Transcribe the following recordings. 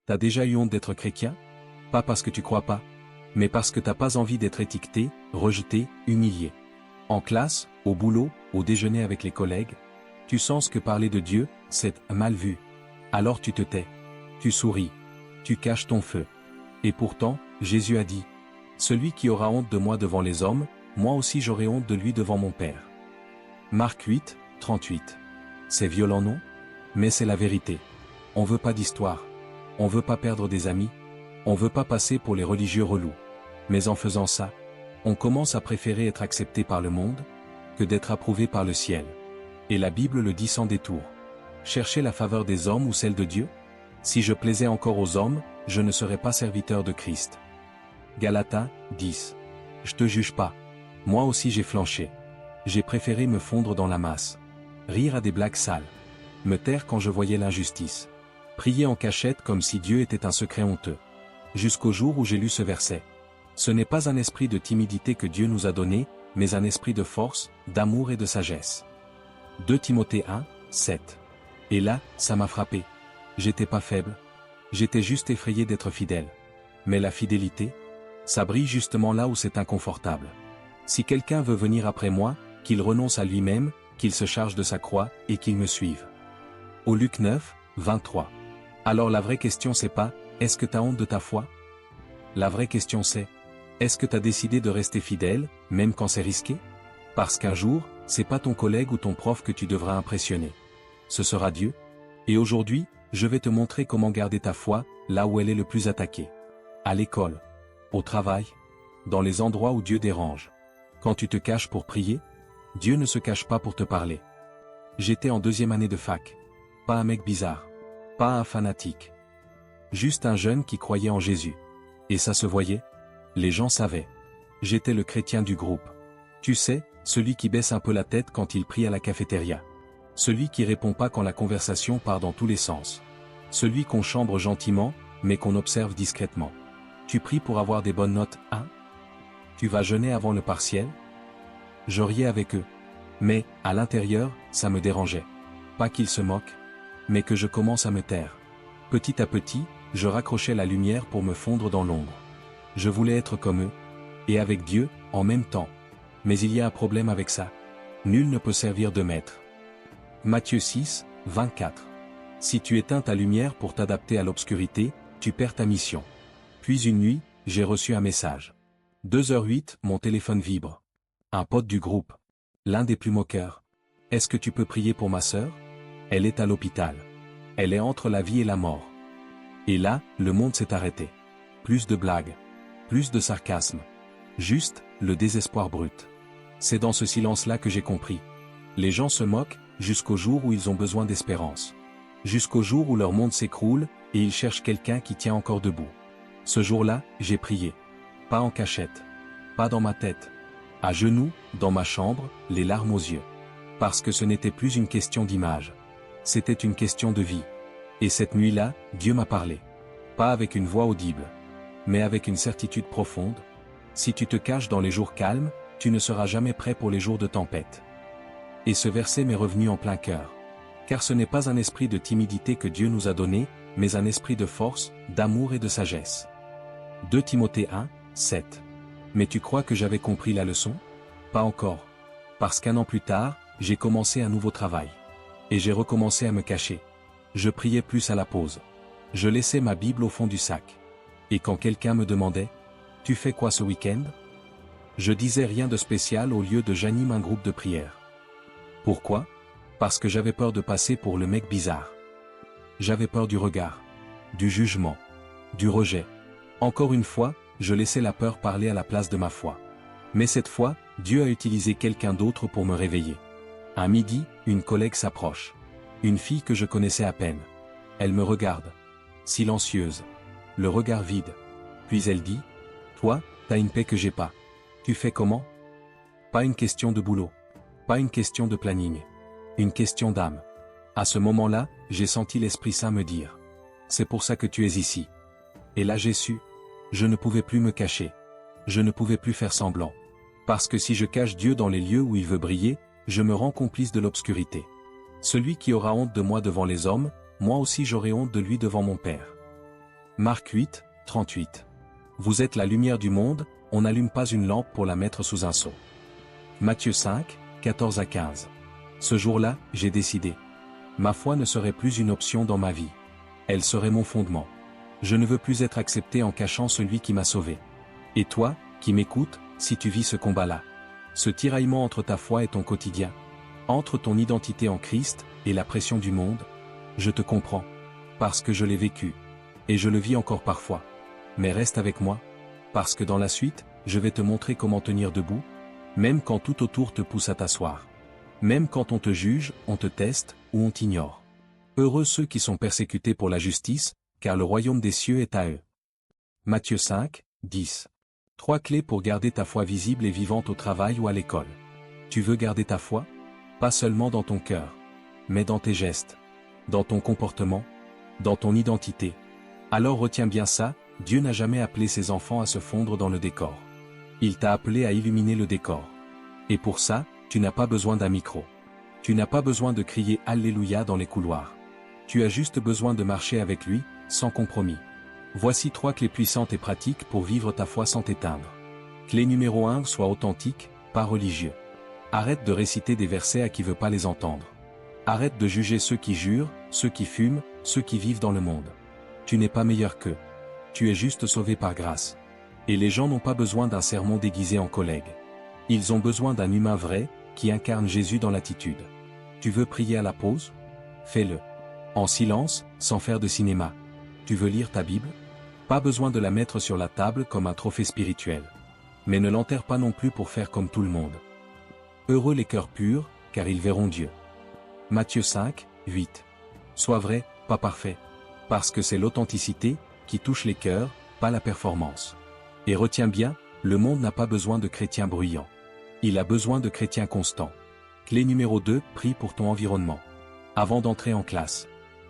T'as déjà eu honte d'être chrétien? Pas parce que tu crois pas, mais parce que t'as pas envie d'être étiqueté, rejeté, humilié. En classe, au boulot, au déjeuner avec les collègues, tu sens que parler de Dieu, c'est mal vu. Alors tu te tais. Tu souris. Tu caches ton feu. Et pourtant, Jésus a dit, « Celui qui aura honte de moi devant les hommes, moi aussi j'aurai honte de lui devant mon Père. » Marc 8, 38. C'est violent, non? Mais c'est la vérité. On veut pas d'histoire. On veut pas perdre des amis. On veut pas passer pour les religieux relous. Mais en faisant ça, on commence à préférer être accepté par le monde, que d'être approuvé par le ciel. Et la Bible le dit sans détour. Chercher la faveur des hommes ou celle de Dieu? Si je plaisais encore aux hommes, je ne serais pas serviteur de Christ. Galates 10. Je te juge pas. Moi aussi j'ai flanché. J'ai préféré me fondre dans la masse. Rire à des blagues sales. Me taire quand je voyais l'injustice. Prier en cachette comme si Dieu était un secret honteux. Jusqu'au jour où j'ai lu ce verset. Ce n'est pas un esprit de timidité que Dieu nous a donné, mais un esprit de force, d'amour et de sagesse. 2 Timothée 1, 7. Et là, ça m'a frappé. J'étais pas faible. J'étais juste effrayé d'être fidèle. Mais la fidélité, ça brille justement là où c'est inconfortable. Si quelqu'un veut venir après moi, qu'il renonce à lui-même, qu'il se charge de sa croix, et qu'il me suive. Au Luc 9, 23. Alors la vraie question c'est pas, est-ce que t'as honte de ta foi? La vraie question c'est, est-ce que t'as décidé de rester fidèle, même quand c'est risqué? Parce qu'un jour, c'est pas ton collègue ou ton prof que tu devras impressionner. Ce sera Dieu. Et aujourd'hui, je vais te montrer comment garder ta foi, là où elle est le plus attaquée. À l'école. Au travail. Dans les endroits où Dieu dérange. Quand tu te caches pour prier, Dieu ne se cache pas pour te parler. J'étais en 2e année de fac. Pas un mec bizarre. Pas un fanatique. Juste un jeune qui croyait en Jésus. Et ça se voyait. Les gens savaient. J'étais le chrétien du groupe. Tu sais, celui qui baisse un peu la tête quand il prie à la cafétéria. Celui qui répond pas quand la conversation part dans tous les sens. Celui qu'on chambre gentiment, mais qu'on observe discrètement. Tu pries pour avoir des bonnes notes, hein? Tu vas jeûner avant le partiel? Je riais avec eux. Mais, à l'intérieur, ça me dérangeait. Pas qu'ils se moquent, mais que je commence à me taire. Petit à petit, je raccrochais la lumière pour me fondre dans l'ombre. Je voulais être comme eux. Et avec Dieu, en même temps. Mais il y a un problème avec ça. Nul ne peut servir de maître. Matthieu 6, 24. Si tu éteins ta lumière pour t'adapter à l'obscurité, tu perds ta mission. Puis une nuit, j'ai reçu un message. 2h08, mon téléphone vibre. Un pote du groupe. L'un des plus moqueurs. Est-ce que tu peux prier pour ma sœur? Elle est à l'hôpital. Elle est entre la vie et la mort. Et là, le monde s'est arrêté. Plus de blagues. Plus de sarcasme. Juste, le désespoir brut. C'est dans ce silence-là que j'ai compris. Les gens se moquent, jusqu'au jour où ils ont besoin d'espérance. Jusqu'au jour où leur monde s'écroule, et ils cherchent quelqu'un qui tient encore debout. Ce jour-là, j'ai prié. Pas en cachette. Pas dans ma tête. À genoux, dans ma chambre, les larmes aux yeux. Parce que ce n'était plus une question d'image. C'était une question de vie. Et cette nuit-là, Dieu m'a parlé. Pas avec une voix audible. Mais avec une certitude profonde. Si tu te caches dans les jours calmes, tu ne seras jamais prêt pour les jours de tempête. Et ce verset m'est revenu en plein cœur. Car ce n'est pas un esprit de timidité que Dieu nous a donné, mais un esprit de force, d'amour et de sagesse. 2 Timothée 1, 7. Mais tu crois que j'avais compris la leçon? Pas encore. Parce qu'1 an plus tard, j'ai commencé un nouveau travail. Et j'ai recommencé à me cacher. Je priais plus à la pause. Je laissais ma Bible au fond du sac. Et quand quelqu'un me demandait, « Tu fais quoi ce week-end » Je disais rien de spécial au lieu de « J'anime un groupe de prière ». Pourquoi? Parce que j'avais peur de passer pour le mec bizarre. J'avais peur du regard, du jugement, du rejet. Encore une fois, je laissais la peur parler à la place de ma foi. Mais cette fois, Dieu a utilisé quelqu'un d'autre pour me réveiller. Un midi, une collègue s'approche. Une fille que je connaissais à peine. Elle me regarde. Silencieuse. Le regard vide. Puis elle dit, « Toi, t'as une paix que j'ai pas. Tu fais comment ?» Pas une question de boulot. Pas une question de planning. Une question d'âme. À ce moment-là, j'ai senti l'Esprit Saint me dire, « C'est pour ça que tu es ici. » Et là j'ai su. Je ne pouvais plus me cacher. Je ne pouvais plus faire semblant. Parce que si je cache Dieu dans les lieux où il veut briller, je me rends complice de l'obscurité. Celui qui aura honte de moi devant les hommes, moi aussi j'aurai honte de lui devant mon Père. Marc 8, 38. Vous êtes la lumière du monde, on n'allume pas une lampe pour la mettre sous un seau. Matthieu 5, 14 à 15. Ce jour-là, j'ai décidé. Ma foi ne serait plus une option dans ma vie. Elle serait mon fondement. Je ne veux plus être accepté en cachant celui qui m'a sauvé. Et toi, qui m'écoutes, si tu vis ce combat-là, ce tiraillement entre ta foi et ton quotidien, entre ton identité en Christ et la pression du monde, je te comprends, parce que je l'ai vécu, et je le vis encore parfois. Mais reste avec moi, parce que dans la suite, je vais te montrer comment tenir debout, même quand tout autour te pousse à t'asseoir. Même quand on te juge, on te teste, ou on t'ignore. Heureux ceux qui sont persécutés pour la justice, car le royaume des cieux est à eux. Matthieu 5, 10. 3 clés pour garder ta foi visible et vivante au travail ou à l'école. Tu veux garder ta foi? Pas seulement dans ton cœur, mais dans tes gestes, dans ton comportement, dans ton identité. Alors retiens bien ça, Dieu n'a jamais appelé ses enfants à se fondre dans le décor. Il t'a appelé à illuminer le décor. Et pour ça, tu n'as pas besoin d'un micro. Tu n'as pas besoin de crier Alléluia dans les couloirs. Tu as juste besoin de marcher avec lui, sans compromis. Voici 3 clés puissantes et pratiques pour vivre ta foi sans t'éteindre. Clé numéro 1, sois authentique, pas religieux. Arrête de réciter des versets à qui veut pas les entendre. Arrête de juger ceux qui jurent, ceux qui fument, ceux qui vivent dans le monde. Tu n'es pas meilleur qu'eux. Tu es juste sauvé par grâce. Et les gens n'ont pas besoin d'un sermon déguisé en collègue. Ils ont besoin d'un humain vrai, qui incarne Jésus dans l'attitude. Tu veux prier à la pause? Fais-le. En silence, sans faire de cinéma. Tu veux lire ta Bible? Pas besoin de la mettre sur la table comme un trophée spirituel. Mais ne l'enterre pas non plus pour faire comme tout le monde. Heureux les cœurs purs, car ils verront Dieu. Matthieu 5, 8. Sois vrai, pas parfait. Parce que c'est l'authenticité qui touche les cœurs, pas la performance. Et retiens bien, le monde n'a pas besoin de chrétiens bruyants. Il a besoin de chrétiens constants. Clé numéro 2, prie pour ton environnement. Avant d'entrer en classe.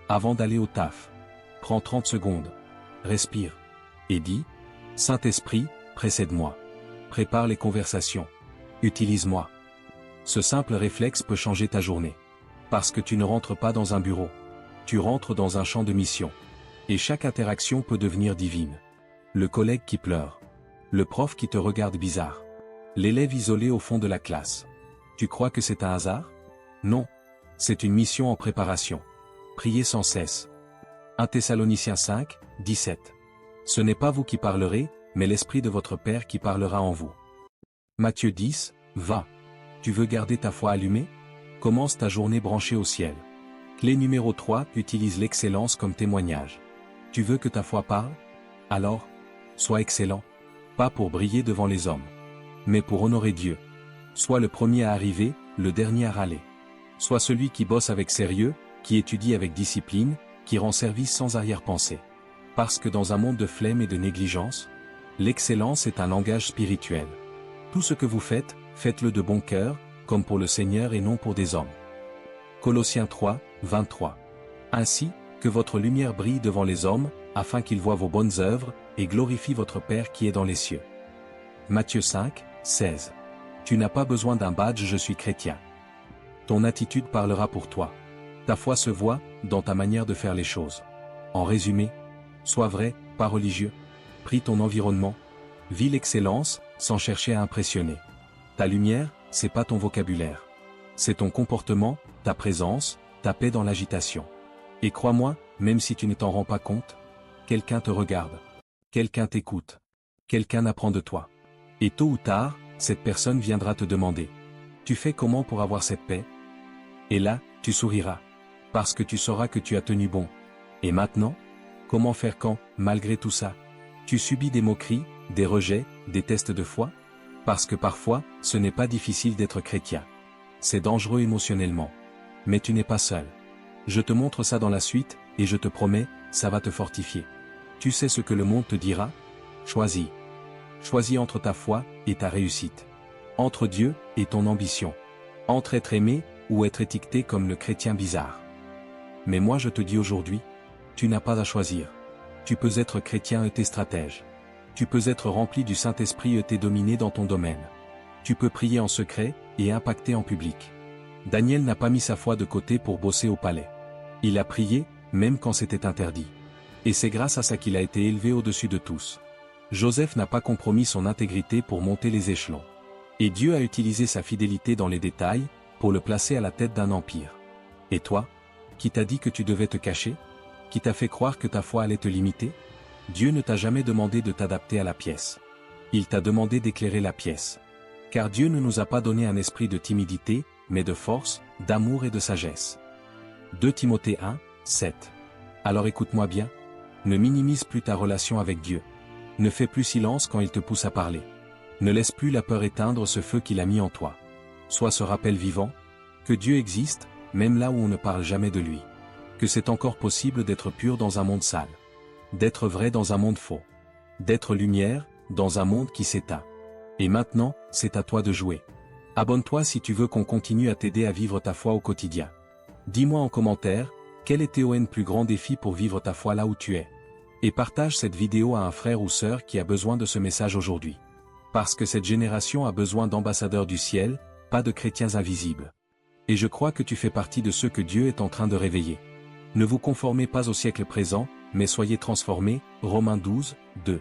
Avant d'aller au taf. Prends 30 secondes. Respire. Et dis, Saint-Esprit, précède-moi. Prépare les conversations. Utilise-moi. Ce simple réflexe peut changer ta journée. Parce que tu ne rentres pas dans un bureau. Tu rentres dans un champ de mission. Et chaque interaction peut devenir divine. Le collègue qui pleure. Le prof qui te regarde bizarre. L'élève isolé au fond de la classe. Tu crois que c'est un hasard? Non. C'est une mission en préparation. Priez sans cesse. 1 Thessaloniciens 5, 17. Ce n'est pas vous qui parlerez, mais l'Esprit de votre Père qui parlera en vous. Matthieu 10, 20. Tu veux garder ta foi allumée? Commence ta journée branchée au ciel. Clé numéro 3, utilise l'excellence comme témoignage. Tu veux que ta foi parle? Alors, sois excellent. Pas pour briller devant les hommes, mais pour honorer Dieu. Sois le premier à arriver, le dernier à râler. Sois celui qui bosse avec sérieux, qui étudie avec discipline, qui rend service sans arrière-pensée. Parce que dans un monde de flemme et de négligence, l'excellence est un langage spirituel. Tout ce que vous faites, faites-le de bon cœur, comme pour le Seigneur et non pour des hommes. Colossiens 3, 23. Ainsi, que votre lumière brille devant les hommes, afin qu'ils voient vos bonnes œuvres, et glorifient votre Père qui est dans les cieux. Matthieu 5, 16. Tu n'as pas besoin d'un badge je suis chrétien. Ton attitude parlera pour toi. Ta foi se voit, dans ta manière de faire les choses. En résumé, sois vrai, pas religieux. Prie ton environnement. Vis l'excellence, sans chercher à impressionner. Ta lumière, c'est pas ton vocabulaire. C'est ton comportement, ta présence, ta paix dans l'agitation. Et crois-moi, même si tu ne t'en rends pas compte, quelqu'un te regarde. Quelqu'un t'écoute. Quelqu'un apprend de toi. Et tôt ou tard, cette personne viendra te demander. Tu fais comment pour avoir cette paix? Et là, tu souriras. Parce que tu sauras que tu as tenu bon. Et maintenant? Comment faire quand, malgré tout ça, tu subis des moqueries, des rejets, des tests de foi? Parce que parfois, ce n'est pas difficile d'être chrétien. C'est dangereux émotionnellement. Mais tu n'es pas seul. Je te montre ça dans la suite, et je te promets, ça va te fortifier. Tu sais ce que le monde te dira? Choisis. Choisis entre ta foi et ta réussite. Entre Dieu et ton ambition. Entre être aimé ou être étiqueté comme le chrétien bizarre. Mais moi je te dis aujourd'hui, tu n'as pas à choisir. Tu peux être chrétien et t'es stratège. Tu peux être rempli du Saint-Esprit et t'es dominé dans ton domaine. Tu peux prier en secret et impacter en public. Daniel n'a pas mis sa foi de côté pour bosser au palais. Il a prié, même quand c'était interdit. Et c'est grâce à ça qu'il a été élevé au-dessus de tous. Joseph n'a pas compromis son intégrité pour monter les échelons. Et Dieu a utilisé sa fidélité dans les détails, pour le placer à la tête d'un empire. Et toi? Qui t'a dit que tu devais te cacher? Qui t'a fait croire que ta foi allait te limiter? Dieu ne t'a jamais demandé de t'adapter à la pièce. Il t'a demandé d'éclairer la pièce. Car Dieu ne nous a pas donné un esprit de timidité, mais de force, d'amour et de sagesse. 2 Timothée 1, 7. Alors écoute-moi bien. Ne minimise plus ta relation avec Dieu. Ne fais plus silence quand il te pousse à parler. Ne laisse plus la peur éteindre ce feu qu'il a mis en toi. Sois ce rappel vivant, que Dieu existe, même là où on ne parle jamais de lui. Que c'est encore possible d'être pur dans un monde sale. D'être vrai dans un monde faux. D'être lumière, dans un monde qui s'éteint. Et maintenant, c'est à toi de jouer. Abonne-toi si tu veux qu'on continue à t'aider à vivre ta foi au quotidien. Dis-moi en commentaire, quel est ton plus grand défi pour vivre ta foi là où tu es? Et partage cette vidéo à un frère ou sœur qui a besoin de ce message aujourd'hui. Parce que cette génération a besoin d'ambassadeurs du ciel, pas de chrétiens invisibles. Et je crois que tu fais partie de ceux que Dieu est en train de réveiller. Ne vous conformez pas au siècle présent, mais soyez transformés, Romains 12, 2.